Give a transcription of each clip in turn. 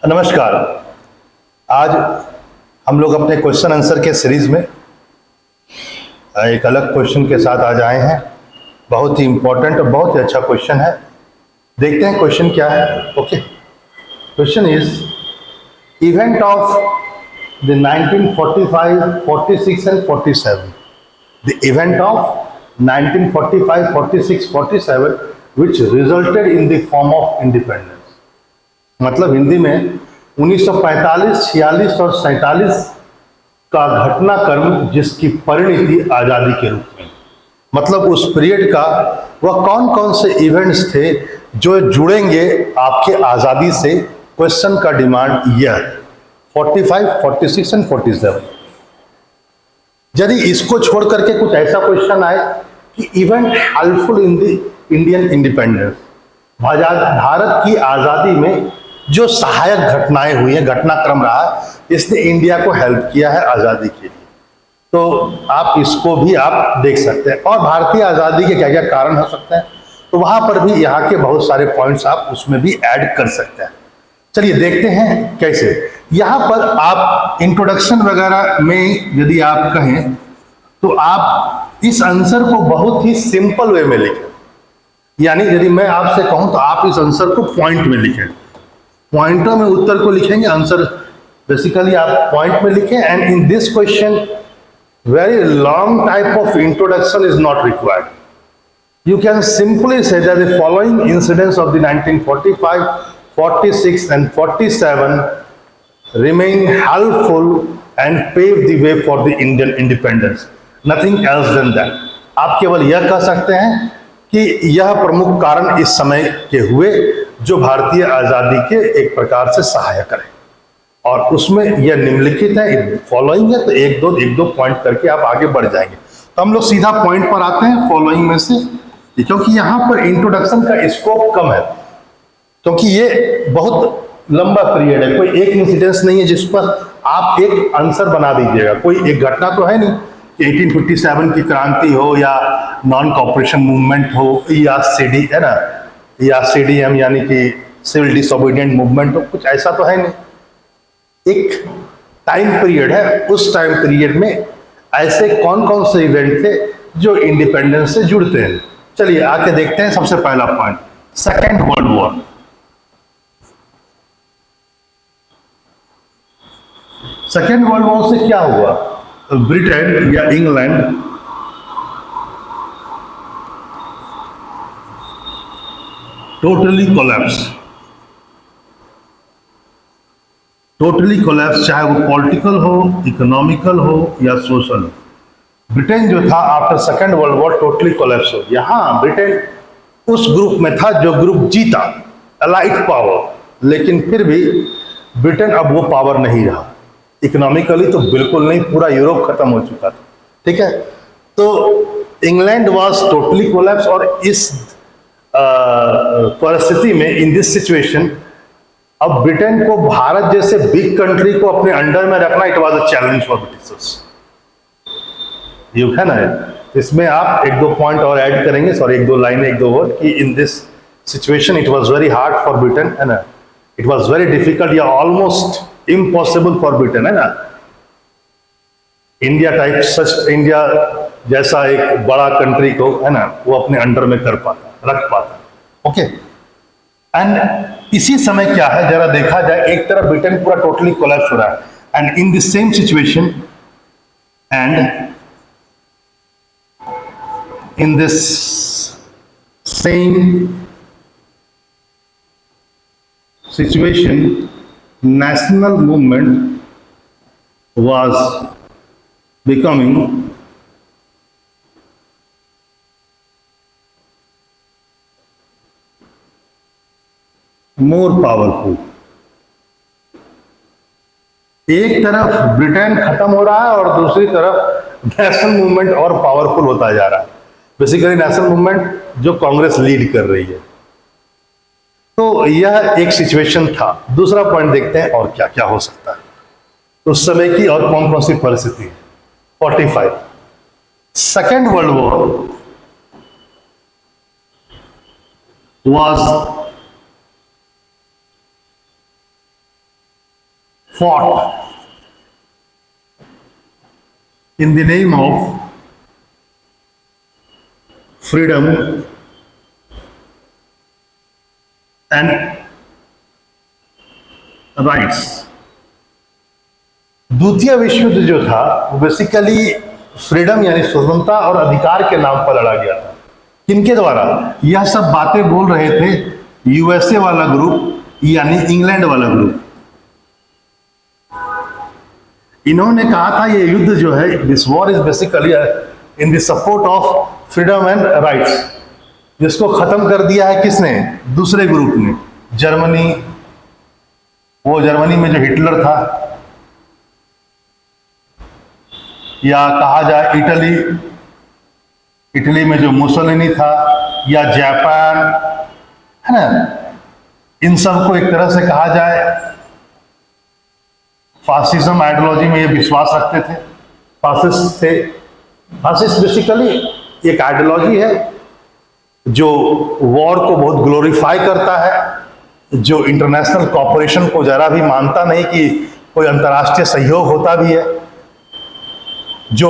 नमस्कार। आज हम लोग अपने क्वेश्चन आंसर के सीरीज में एक अलग क्वेश्चन के साथ आज आए हैं। बहुत ही इंपॉर्टेंट और बहुत ही अच्छा क्वेश्चन है। देखते हैं क्वेश्चन क्या है। Okay, question is event of the 1945, 46 and 47। The event of 1945, 46, 47 which resulted in the form of independence। मतलब हिंदी में 1945, 46 और 47 का घटनाक्रम जिसकी परिणति आजादी के रूप में, मतलब उस पीरियड का वह कौन कौन से इवेंट्स थे जो जुड़ेंगे आपके आजादी से। क्वेश्चन का डिमांड यह 45, 46 एंड 47। यदि इसको छोड़ करके कुछ ऐसा क्वेश्चन आए कि event helpful in the Indian independence, Bharat की आजादी में जो सहायक घटनाएं हुई हैं, घटनाक्रम रहा, इसने इंडिया को हेल्प किया है आजादी के लिए। तो आप इसको भी आप देख सकते हैं। और भारतीय आजादी के क्या क्या कारण हो सकते हैं, तो वहां पर भी यहाँ के बहुत सारे पॉइंट्स आप उसमें भी ऐड कर सकते हैं। चलिए देखते हैं कैसे। यहाँ पर आप इंट्रोडक्शन वगैरह में यदि आप कहें तो आप इस आंसर को बहुत ही सिंपल वे में लिखें। यानी यदि मैं आपसे कहूं तो आप इस आंसर को पॉइंट में लिखें। पॉइंटों में उत्तर को लिखेंगे, आंसर बेसिकली आप पॉइंट में लिखें। And in this question very long type of introduction is not required. You can simply say that the following incidents of the 1945, 46 and 47 remain helpful and pave the way for the Indian independence. Nothing else than that. आप केवल यह कह सकते हैं कि यह प्रमुख कारण इस समय के हुए जो भारतीय आजादी के एक प्रकार से सहायक रहे। और उसमें यह निम्नलिखित है, फॉलोइंग है, तो एक दो पॉइंट करके आप आगे बढ़ जाएंगे। तो हम लोग सीधा पॉइंट पर आते हैं फॉलोइंग में से, क्योंकि यहां पर इंट्रोडक्शन का स्कोप कम है, क्योंकि ये बहुत लंबा पीरियड है। कोई एक इंसिडेंस नहीं है जिस पर आप एक आंसर बना दीजिएगा। कोई एक घटना तो है नहीं कि 1857 की क्रांति हो या नॉन कॉपरेशन मूवमेंट हो या सीडी है ना, या सीडीएम यानी कि सिविल डिसोबीडिएंट मूवमेंट हो, कुछ ऐसा तो है नहीं। एक टाइम पीरियड है, उस टाइम पीरियड में ऐसे कौन कौन से इवेंट थे जो इंडिपेंडेंस से जुड़ते हैं। चलिए आके देखते हैं। सबसे पहला point, second world war. Second world war से क्या हुआ? ब्रिटेन या इंग्लैंड टोटली कोलैप्स, चाहे वो पॉलिटिकल हो, इकोनॉमिकल हो या सोशल हो। ब्रिटेन जो था after second world war totally collapse हो। यहां ब्रिटेन उस ग्रुप में था जो ग्रुप जीता, अलाइड पावर, लेकिन फिर भी ब्रिटेन अब वो पावर नहीं रहा। इकोनॉमिकली तो बिल्कुल नहीं, पूरा यूरोप खत्म हो चुका था। ठीक है, तो इंग्लैंड वाज टोटली कोलैप्स। और इस परिस्थिति में, इन दिस सिचुएशन, अब ब्रिटेन को भारत जैसे बिग कंट्री को अपने अंडर में रखना, it was a challenge for Britishers. ये है ना, इसमें आप एक दो पॉइंट और ऐड करेंगे, सॉरी एक दो लाइन, एक दो वर्ड, कि in this situation it was very hard for Britain, है ना, इट वाज वेरी डिफिकल्ट या ऑलमोस्ट इम्पॉसिबल फॉर ब्रिटेन, है ना, इंडिया टाइप, सच इंडिया जैसा एक बड़ा कंट्री को, है ना, वो अपने अंडर में कर पाता, रख पाता। ओके, एंड इसी समय क्या है जरा देखा जाए, एक तरफ ब्रिटेन पूरा टोटली कोलैप्स हो रहा है, and in this same situation and in this same situation, national movement was becoming more powerful। एक तरफ ब्रिटेन खत्म हो रहा है और दूसरी तरफ नेशनल मूवमेंट और पावरफुल होता जा रहा है। बेसिकली नेशनल मूवमेंट जो कांग्रेस लीड कर रही है। तो यह एक सिचुएशन था। दूसरा पॉइंट देखते हैं और क्या क्या हो सकता है उस समय की और कौन कौन सी परिस्थिति। 45, second world war was fought in the name of freedom and rights. द्वितीय विश्व युद्ध जो था वो बेसिकली फ्रीडम यानी स्वतंत्रता और अधिकार के नाम पर लड़ा गया था। किनके द्वारा? यह सब बातें बोल रहे थे यूएसए वाला ग्रुप यानी इंग्लैंड वाला ग्रुप। इन्होंने कहा था ये युद्ध जो है, this war is basically in the support of freedom and rights, जिसको खत्म कर दिया है किसने? दूसरे ग्रुप ने, जर्मनी। वो जर्मनी में जो हिटलर था, या कहा जाए इटली में जो मुसोलिनी था, या जापान, है ना, इन सब को एक तरह से कहा जाए फासिज्म आइडियोलॉजी में ये विश्वास रखते थे, फासिस्ट थे। फासिस्ट बेसिकली एक आइडियोलॉजी है जो वॉर को बहुत ग्लोरीफाई करता है, जो इंटरनेशनल कॉपरेशन को जरा भी मानता नहीं कि कोई अंतर्राष्ट्रीय सहयोग होता भी है, जो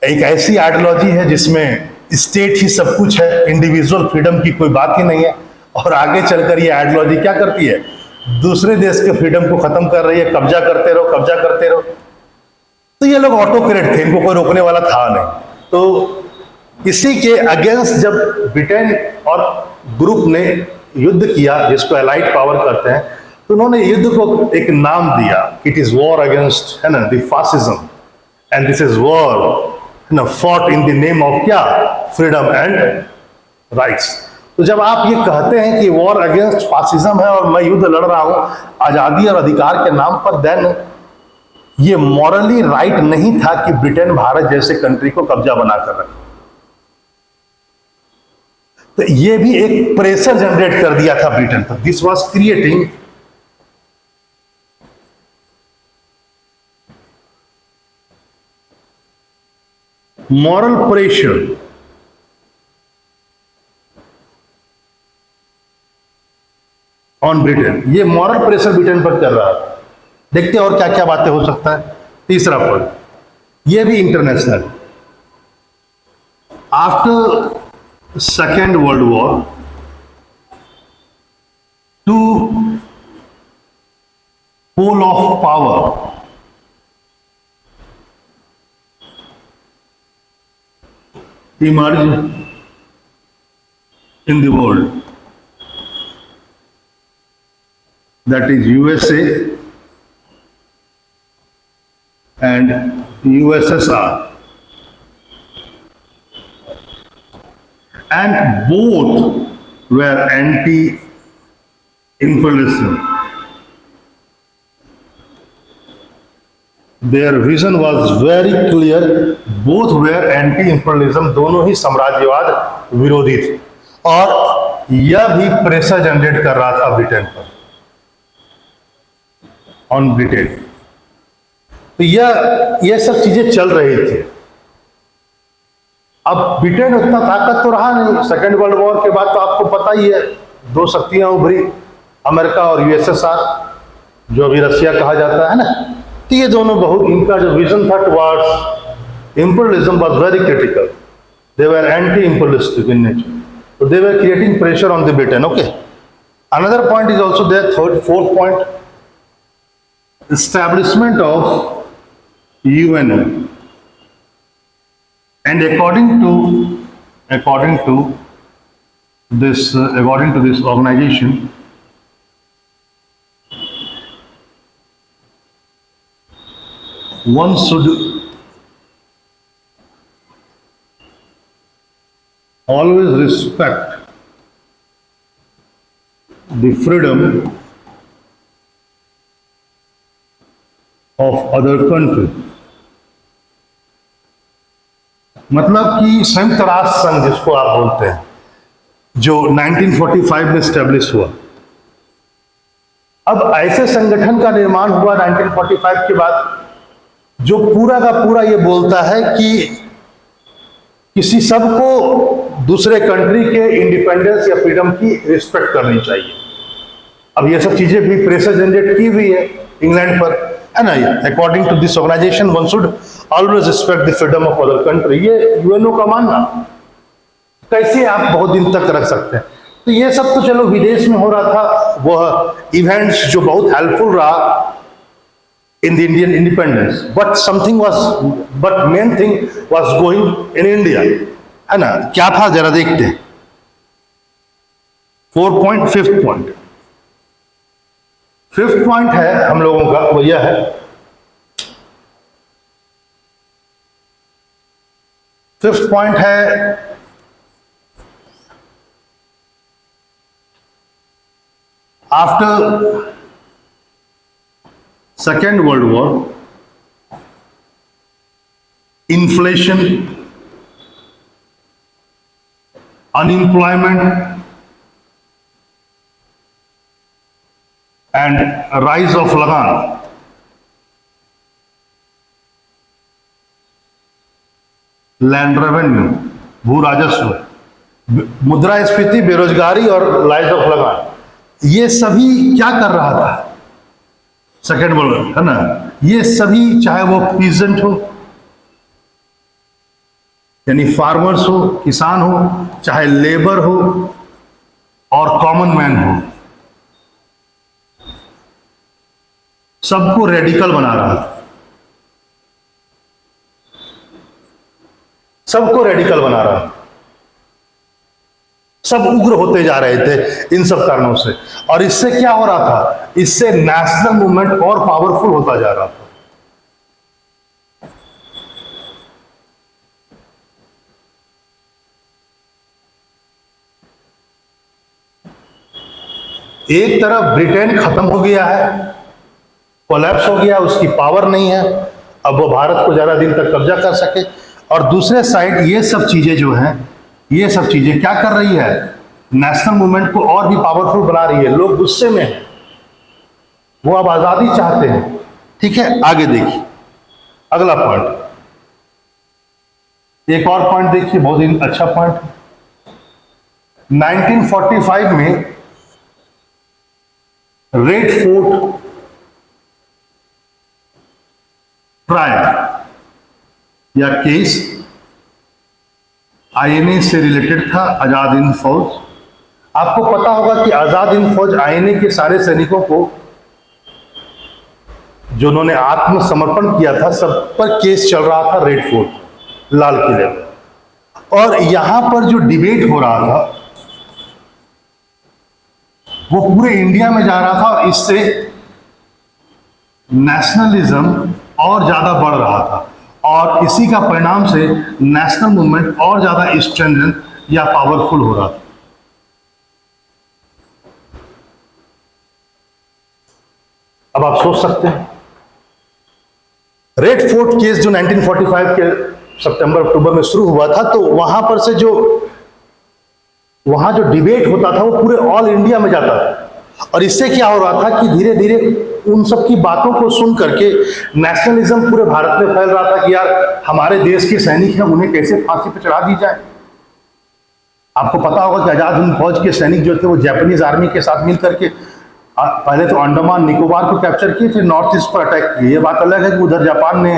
एक ऐसी आइडियोलॉजी है जिसमें स्टेट ही सब कुछ है, इंडिविजुअल फ्रीडम की कोई बात ही नहीं है। और आगे चलकर ये आइडियोलॉजी क्या करती है? दूसरे देश के फ्रीडम को खत्म कर रही है, कब्जा करते रहो, कब्जा करते रहो। तो ये लोग ऑटोक्रेट थे, इनको कोई रोकने वाला था नहीं। तो इसी के अगेंस्ट जब ब्रिटेन और ग्रुप ने युद्ध किया, जिसको एलाइड पावर कहते हैं, तो उन्होंने युद्ध को एक नाम दिया, इट इज वॉर अगेंस्ट, है ना, the fascism, and this is war, है ना, fought in the name of क्या? Freedom and rights. तो जब आप ये कहते हैं कि वॉर अगेंस्ट फासिज्म है और मैं युद्ध लड़ रहा हूं आजादी और अधिकार के नाम पर, देन ये मॉरली राइट नहीं था कि ब्रिटेन भारत जैसे कंट्री को कब्जा बनाकर रखे। तो ये भी एक प्रेशर जनरेट कर दिया था ब्रिटेन पर। This was creating moral pressure on Britain. ये मॉरल प्रेशर ब्रिटेन पर चल रहा है। देखते हैं और क्या क्या बातें हो सकता है। तीसरा पॉइंट, ये भी international. After second world war, two pole of power emerged in the world, that is USA and USSR, and both were anti-imperialism. Their vision was very clear. Both were anti-imperialism. दोनों ही साम्राज्यवाद विरोधी थे, और यह भी pressure generate कर रहा था ब्रिटेन पर, ऑन ब्रिटेन। तो यह सब चीजें चल रही थी। अब ब्रिटेन उतना ताकत तो रहा नहीं। सेकेंड वर्ल्ड वॉर के बाद तो आपको पता ही है, दो शक्तियां उभरी, अमेरिका और यूएसएसआर, जो अभी रशिया कहा जाता है ना। तो ये दोनों बहुत, इनका जो विजन था towards imperialism was very critical. They were anti imperialistic in nature, so they were creating pressure on the Britain. Okay, another point is also there. Fourth point, establishment of UNO, and according to this organization, one should always respect the freedom of other countries. मतलब कि संयुक्त राष्ट्र संघ जिसको आप बोलते हैं, जो 1945 में स्टैब्लिश हुआ। अब ऐसे संगठन का निर्माण हुआ 1945 के बाद, जो पूरा का पूरा ये बोलता है कि किसी सबको दूसरे कंट्री के इंडिपेंडेंस या फ्रीडम की रिस्पेक्ट करनी चाहिए। अब ये सब चीजें भी प्रेशर जनरेट की हुई है इंग्लैंड पर, है ना। According to this organization one should always respect the freedom of other country, ये यूएनओ का मानना। कैसे आप बहुत दिन तक रख सकते हैं? तो ये सब तो चलो विदेश में हो रहा था, वह इवेंट्स जो बहुत हेल्पफुल रहा in the Indian independence, but main thing was going in India, है ना। क्या था जरा देखते हैं। 5th पॉइंट है हम लोगों का, वो यह है, फिफ्थ पॉइंट है after Second World War, inflation, unemployment, and rise of लगान, लैंड रेवेन्यू, भू राजस्व, मुद्रास्फीति, बेरोजगारी और राइज ऑफ लगान, ये सभी क्या कर रहा था सेकेंड वर्ल्ड, है ना। ये सभी, चाहे वो पीजेंट हो यानी फार्मर्स हो, किसान हो, चाहे लेबर हो और कॉमन मैन हो, सबको रेडिकल बना रहा था, सबको रेडिकल बना रहा था। सब उग्र होते जा रहे थे इन सब कारणों से, और इससे क्या हो रहा था, इससे नेशनल मूवमेंट और पावरफुल होता जा रहा था। एक तरफ ब्रिटेन खत्म हो गया है, कोलैप्स हो गया, उसकी पावर नहीं है, अब वो भारत को ज्यादा दिन तक कब्जा कर सके, और दूसरे साइड ये सब चीजें जो हैं, ये सब चीजें क्या कर रही है, नेशनल मूवमेंट को और भी पावरफुल बना रही है। लोग गुस्से में हैं, वो अब आजादी चाहते हैं। ठीक है, आगे देखिए अगला पॉइंट, एक और पॉइंट देखिए, बहुत ही अच्छा पॉइंट। 1945 में रेड फोर्ट ट्रायल या केस आईएनए से रिलेटेड था, आजाद हिंद फौज। आपको पता होगा कि आजाद हिंद फौज आईएनए के सारे सैनिकों को, जो उन्होंने आत्मसमर्पण किया था, सब पर केस चल रहा था रेड फोर्ट, लाल किले में। और यहां पर जो डिबेट हो रहा था वो पूरे इंडिया में जा रहा था, और इससे नेशनलिज्म और ज्यादा बढ़ रहा था, और इसी का परिणाम से नेशनल मूवमेंट और ज्यादा स्ट्रेंथन या पावरफुल हो रहा था। अब आप सोच सकते हैं, रेड फोर्ट केस जो 1945 के सितंबर अक्टूबर में शुरू हुआ था, तो वहां पर से वहां जो डिबेट होता था वो पूरे ऑल इंडिया में जाता था, और इससे क्या हो रहा था कि धीरे धीरे उन सब की बातों को सुन करके नेशनलिज्म पूरे भारत में फैल रहा था कि यार हमारे देश के सैनिक हैं, उन्हें कैसे फांसी पर चढ़ा दी जाए। आपको पता होगा कि आजाद हिंद फौज के सैनिक जो थे वो जापानीज आर्मी के साथ मिल करके पहले तो अंडमान निकोबार को कैप्चर किए, फिर नॉर्थ ईस्ट पर अटैक किए। ये बात अलग है कि उधर जापान ने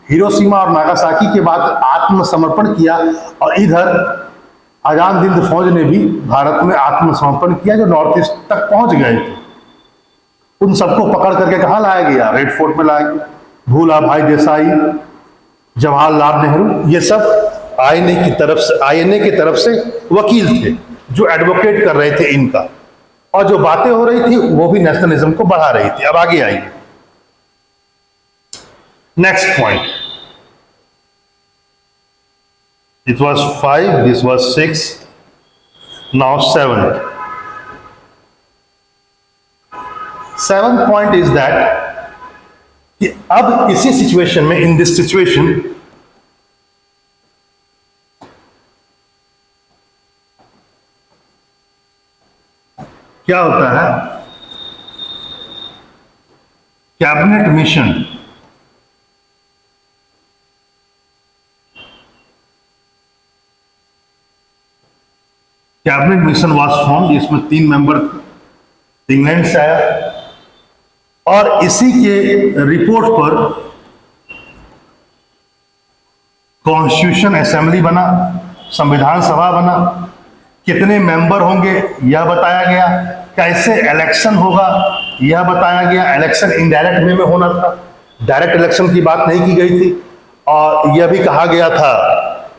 हिरोशिमा और नागासाकी के बाद आत्मसमर्पण किया, और इधर आजाद हिंद फौज ने भी भारत में आत्मसमर्पण किया, जो नॉर्थ ईस्ट तक पहुंच गए थे। उन सबको पकड़ करके कहाँ लाया गया, रेड फोर्ट में लाया गया। भूला भाई देसाई, जवाहरलाल नेहरू, ये सब आईएनए की तरफ से वकील थे जो एडवोकेट कर रहे थे इनका, और जो बातें हो रही थी वो भी नेशनलिज्म को बढ़ा रही थी। अब आगे आइए, next point. It was 5, this was 6, now 7. 7th point is that कि अब इसी सिचुएशन में, इन दिस सिचुएशन, क्या होता है, कैबिनेट मिशन वॉज फॉर्म। इसमें 3 मेंबर इंग्लैंड से आया, और इसी के रिपोर्ट पर कॉन्स्टिट्यूशन असेंबली बना, संविधान सभा बना, कितने मेंबर होंगे यह बताया गया, कैसे इलेक्शन होगा यह बताया गया। इलेक्शन इनडायरेक्ट वे में होना था, डायरेक्ट इलेक्शन की बात नहीं की गई थी। और यह भी कहा गया था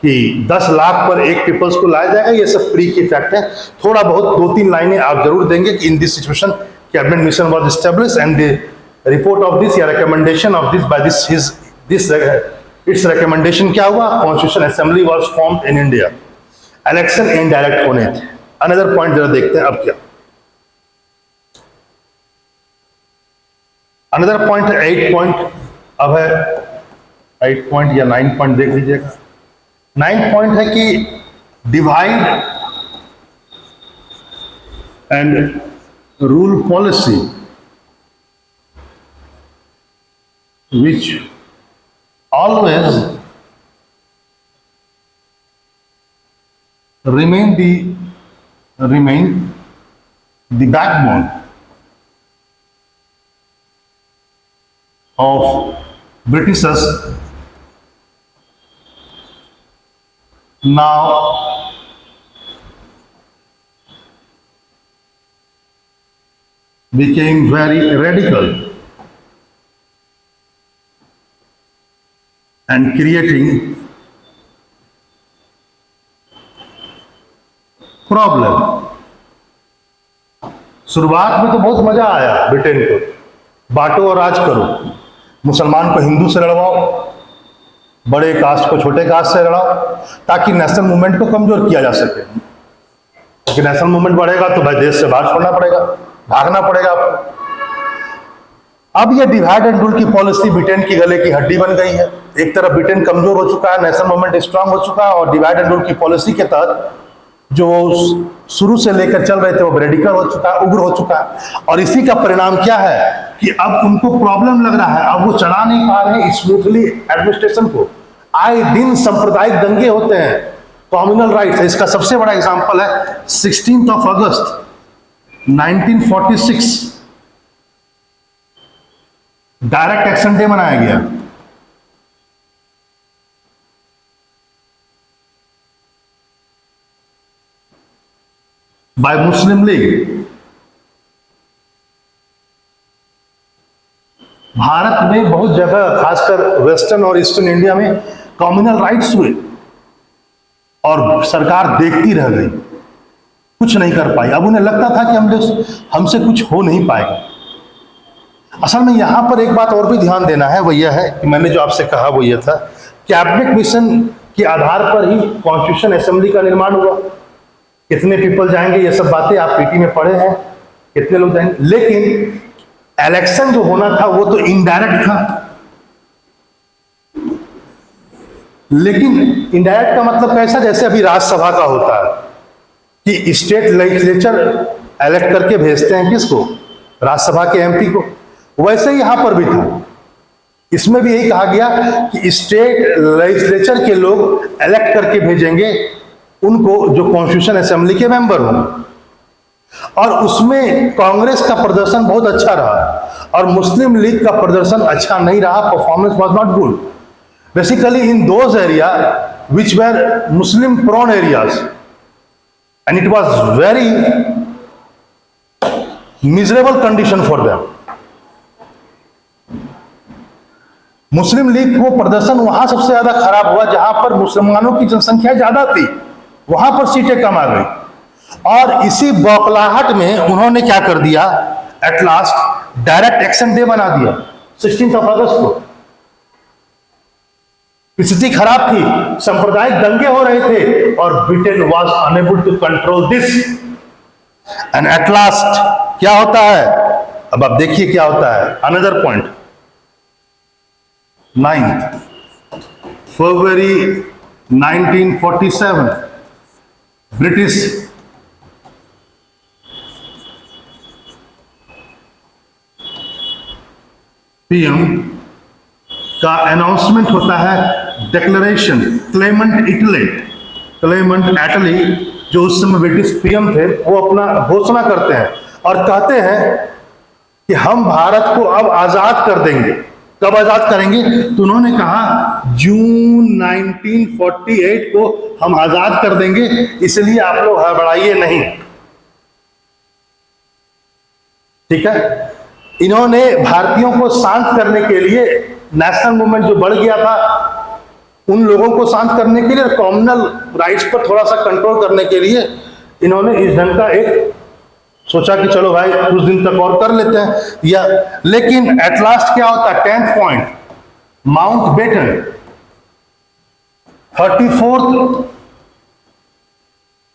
कि 10 लाख पर एक पीपल्स को लाया जाएगा। ये सब प्री की फैक्ट है। थोड़ा बहुत 2-3 लाइनें आप जरूर देंगे कि in this situation cabinet mission was established and the report of this या recommendation of this by this its recommendation क्या हुआ, constitution assembly was formed in India. Election indirect होने थे। अनदर पॉइंट जरा देखते हैं अब क्या। अनदर पॉइंट 8 पॉइंट अब है 8 पॉइंट या 9 पॉइंट देख लीजिएगा। 9 पॉइंट है कि divide and rule policy which always remain the backbone of Britishers now became very radical and creating problem. शुरुआत में तो बहुत मजा आया ब्रिटेन को, बांटो और राज करो, मुसलमान को हिंदू से लड़वाओ, बड़े कास्ट को छोटे कास्ट से लड़ाओ, ताकि नेशनल मूवमेंट को कमजोर किया जा सके। क्योंकि नेशनल मूवमेंट बढ़ेगा तो भाई देश से बाहर छोड़ना पड़ेगा, भागना पड़ेगा आपको। अब ये डिवाइड एंड रूल की पॉलिसी ब्रिटेन की गले की हड्डी बन गई है। एक तरफ ब्रिटेन कमजोर हो चुका है, नेशनल मूवमेंट स्ट्रांग हो चुका है, और डिवाइड एंड रूल की पॉलिसी के तहत जो शुरू से लेकर चल रहे थे वो रेडिकल हो चुका है, उग्र हो चुका है। और इसी का परिणाम क्या है कि अब उनको प्रॉब्लम लग रहा है, अब वो चला नहीं पा रहे हैं स्मूथली एडमिनिस्ट्रेशन को। आए दिन सांप्रदायिक दंगे होते हैं, कम्युनल राइट्स। इसका सबसे बड़ा एग्जांपल है 16 अगस्त 1946 डायरेक्ट एक्शन डे मनाया गया। बाय मुस्लिम लीग। भारत में बहुत जगह, खासकर वेस्टर्न और ईस्टर्न इंडिया में कम्युनल राइट्स हुए और सरकार देखती रह गई, कुछ नहीं कर पाई। अब उन्हें लगता था कि हमसे कुछ हो नहीं पाएगा। असल में यहां पर एक बात और भी ध्यान देना है, वो यह है कि मैंने जो आपसे कहा वो यह था, कैबिनेट मिशन के आधार पर ही कॉन्स्टिट्यूशन असेंबली का निर्माण हुआ। कितने पीपल जाएंगे ये सब बातें आप पीटी में पढ़े हैं, कितने लोग जाएंगे। लेकिन इलेक्शन जो होना था वो तो इनडायरेक्ट था। लेकिन इनडायरेक्ट का मतलब कैसा, जैसे अभी राज्यसभा का होता है कि स्टेट लेजिस्लेचर इलेक्ट करके भेजते हैं किसको, राज्यसभा के एमपी को, वैसे ही यहां पर भी था। इसमें भी यही कहा गया कि स्टेट लेजिस्लेचर के लोग इलेक्ट करके भेजेंगे उनको जो कॉन्स्टिट्यूशन असेंबली के मेंबर होंगे। और उसमें कांग्रेस का प्रदर्शन बहुत अच्छा रहा और मुस्लिम लीग का प्रदर्शन अच्छा नहीं रहा। Performance was not good basically in those area which were Muslim prone areas, and it was very miserable condition for them. Muslim league को प्रदर्शन वहां सबसे ज्यादा खराब हुआ जहां पर मुसलमानों की जनसंख्या ज्यादा थी, वहां पर सीटें कम आ गई। और इसी बौखलाहट में उन्होंने क्या कर दिया, at last direct action day बना दिया 16 अगस्त को। स्थिति खराब थी, सांप्रदायिक दंगे हो रहे थे और Britain was unable to control this, and at last क्या होता है, अब आप देखिए क्या होता है। अनदर पॉइंट, 9 फरवरी 1947 ब्रिटिश पीएम का अनाउंसमेंट होता है, डिक्लेरेशन। क्लेमेंट एटली जो उस समय ब्रिटिश पीएम थे, वो अपना घोषणा करते हैं और कहते हैं कि हम भारत को अब आजाद कर देंगे। कब आजाद करेंगे? तो उन्होंने कहा जून 1948 को हम आजाद कर देंगे, इसलिए आप लोग हड़बड़ाइए नहीं। ठीक है। इन्होंने भारतीयों को शांत करने के लिए, नेशनल मूवमेंट जो बढ़ गया था, उन लोगों को शांत करने के लिए, कॉमनल राइट्स पर थोड़ा सा कंट्रोल करने के लिए इन्होंने इस ढंग का एक सोचा कि चलो भाई कुछ दिन तक और कर लेते हैं या, लेकिन एट लास्ट क्या होता है? 10th point, Mountbatten 34th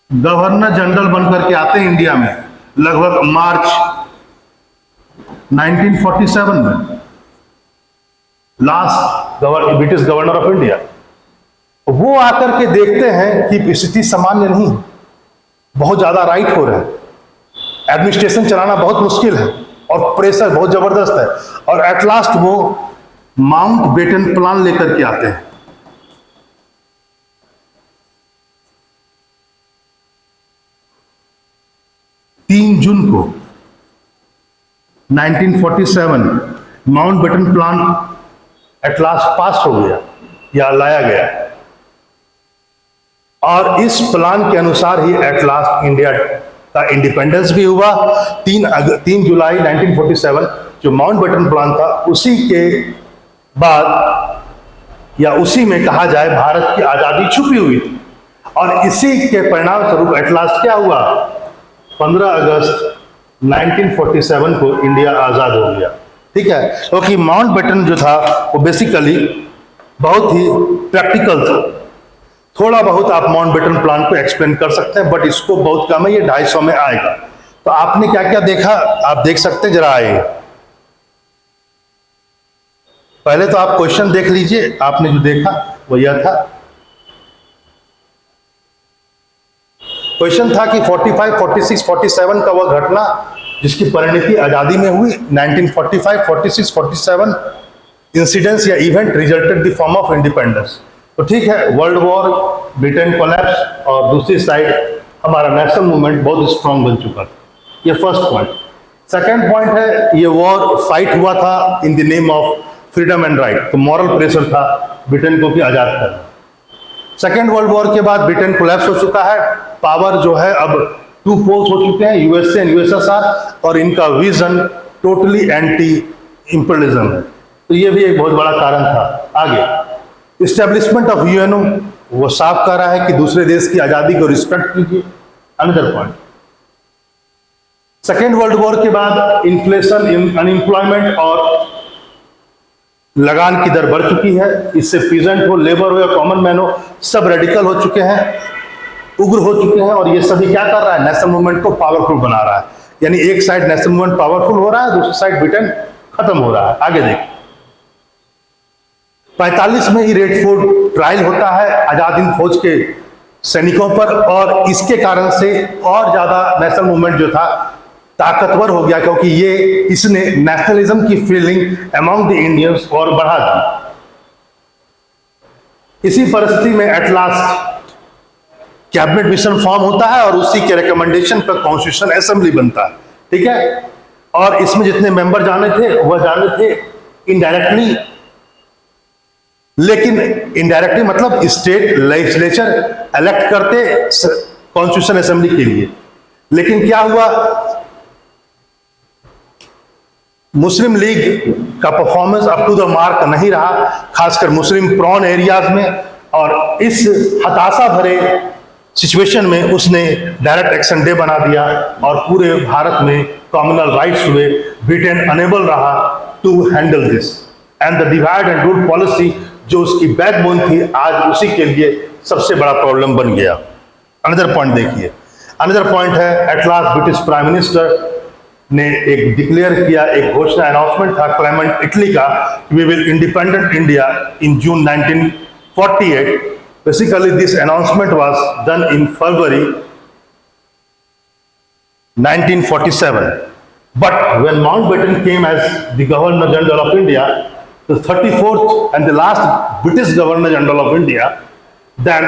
governor general बनकर के आते हैं इंडिया में, लगभग मार्च 1947 में, last British governor of India. वो आकर के देखते हैं कि स्थिति सामान्य नहीं, बहुत ज्यादा राइट हो रहा है, एडमिनिस्ट्रेशन चलाना बहुत मुश्किल है और प्रेशर बहुत जबरदस्त है, और एट लास्ट वो माउंट बेटन प्लान लेकर के आते हैं। जून को 1947 Mountbatten plan at last pass हो गया या लाया गया, और इस प्लान के अनुसार ही एट लास्ट इंडिया का इंडिपेंडेंस भी हुआ। 3 जुलाई 1947 जो माउंट बेटन प्लान था, उसी के बाद या उसी में कहा जाए भारत की आजादी छुपी हुई थी, और इसी के परिणाम स्वरूप एट लास्ट क्या हुआ? 15 अगस्त 1947 को इंडिया आजाद हो गया। ठीक है। क्योंकि माउंट बेटन जो था वो बेसिकली बहुत ही प्रैक्टिकल था। थोड़ा बहुत आप माउंट बेटन प्लान को एक्सप्लेन कर सकते हैं, बट इसको बहुत कम है, ये 250 में आएगा। तो आपने क्या क्या देखा, आप देख सकते हैं, जरा आइए। पहले तो आप क्वेश्चन देख लीजिए, आपने जो देखा वो यह था। क्वेश्चन था कि 45, 46, 47 का वह घटना जिसकी परिणति आजादी में हुई, 1945, 46, 47 इंसिडेंट्स या event resulted the form of independence. तो ठीक है, वर्ल्ड वॉर, ब्रिटेन कोलैप्स, और दूसरी साइड हमारा नेशनल मूवमेंट बहुत स्ट्रांग बन चुका था। ये फर्स्ट पॉइंट। सेकंड पॉइंट है, ये वॉर फाइट हुआ था इन the name of freedom and right, तो मॉरल प्रेशर था ब्रिटेन को कि आजाद करना। सेकेंड वर्ल्ड वॉर के बाद ब्रिटेन कोलैप्स हो चुका है, पावर जो है अब 2 पोल्स हो चुके हैं, यूएसए एंड यूएसएसआर, और इनका विजन टोटली एंटी इंपीरियलिज्म है। तो ये भी एक बहुत बड़ा कारण था। आगे इस्टेब्लिशमेंट ऑफ यूएनओ, वो साफ कर रहा है कि दूसरे देश की आजादी को रिस्पेक्ट कीजिए। Another point, second world war के बाद इन्फ्लेशन, अनएम्प्लॉयमेंट और लगान की दर बढ़ चुकी है। इससे पीजेंट हो, लेबर हो या कॉमन मैन हो, सब रेडिकल हो चुके हैं, उग्र हो चुके हैं, और ये सभी क्या कर रहा है? नेशनल मूवमेंट को पावरफुल बना रहा है। यानी एक साइड नेशनल मूवमेंट पावरफुल हो रहा है, दूसरी साइड ब्रिटेन खत्म हो रहा है। आगे देखिए, 45 में ही रेड फोर्ट ट्रायल होता है आजाद हिंद फौज के सैनिकों पर, और इसके कारण से और ज्यादा नेशनल मूवमेंट जो था ताकतवर हो गया, क्योंकि इसने नेशनलिज्म की फीलिंग अमंग द इंडियंस और बढ़ा दी। इसी परिस्थिति में at last cabinet mission form होता है, और उसी के रिकमेंडेशन पर कॉन्स्टिट्यूशन असेंबली बनता है। ठीक है। और इसमें जितने मेंबर जाने थे वह जाने थे इनडायरेक्टली, लेकिन इनडायरेक्टली मतलब स्टेट लेजिस्लेचर इलेक्ट करते कॉन्स्टिट्यूशन असेंबली के लिए। लेकिन क्या हुआ, मुस्लिम लीग का performance up to the mark नहीं रहा, खासकर मुस्लिम प्रॉन एरियाज में, और इस हताशा भरे सिचुएशन में उसने डायरेक्ट एक्शन डे बना दिया, और पूरे भारत में कॉमनल राइट्स हुए। ब्रिटेन अनेबल रहा to handle this, and the divide and rule policy जो उसकी बैकबोन थी, आज उसी के लिए सबसे बड़ा प्रॉब्लम बन गया। अनदर पॉइंट देखिए, अनदर पॉइंट है, at last British prime minister ने एक डिक्लेयर किया, एक घोषणा, अनाउंसमेंट था क्लेमेंट इटली का, we will independent India in June 1948। Basically this announcement was done in February 1947, but when Mountbatten came as the Governor General of India, the 34th and the last British Governor General of India, then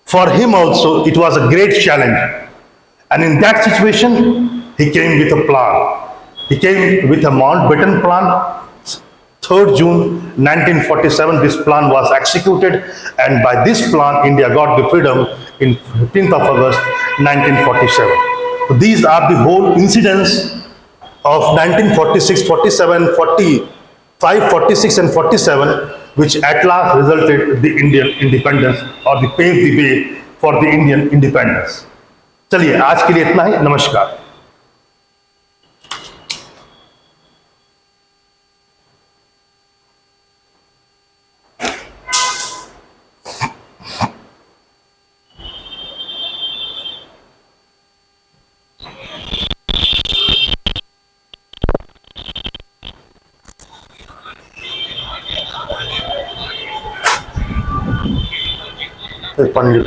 for him also it was a great challenge, and in that situation he came with a plan. He came with a Mountbatten plan. 3rd June 1947, this plan was executed, and by this plan, India got the freedom in 15th of August 1947. So these are the whole incidents of 1946, 47, 45, 46, and 47, which at last resulted the Indian independence or the paved the way for the Indian independence. चलिए आज के लिए इतना ही. नमस्कार. पानी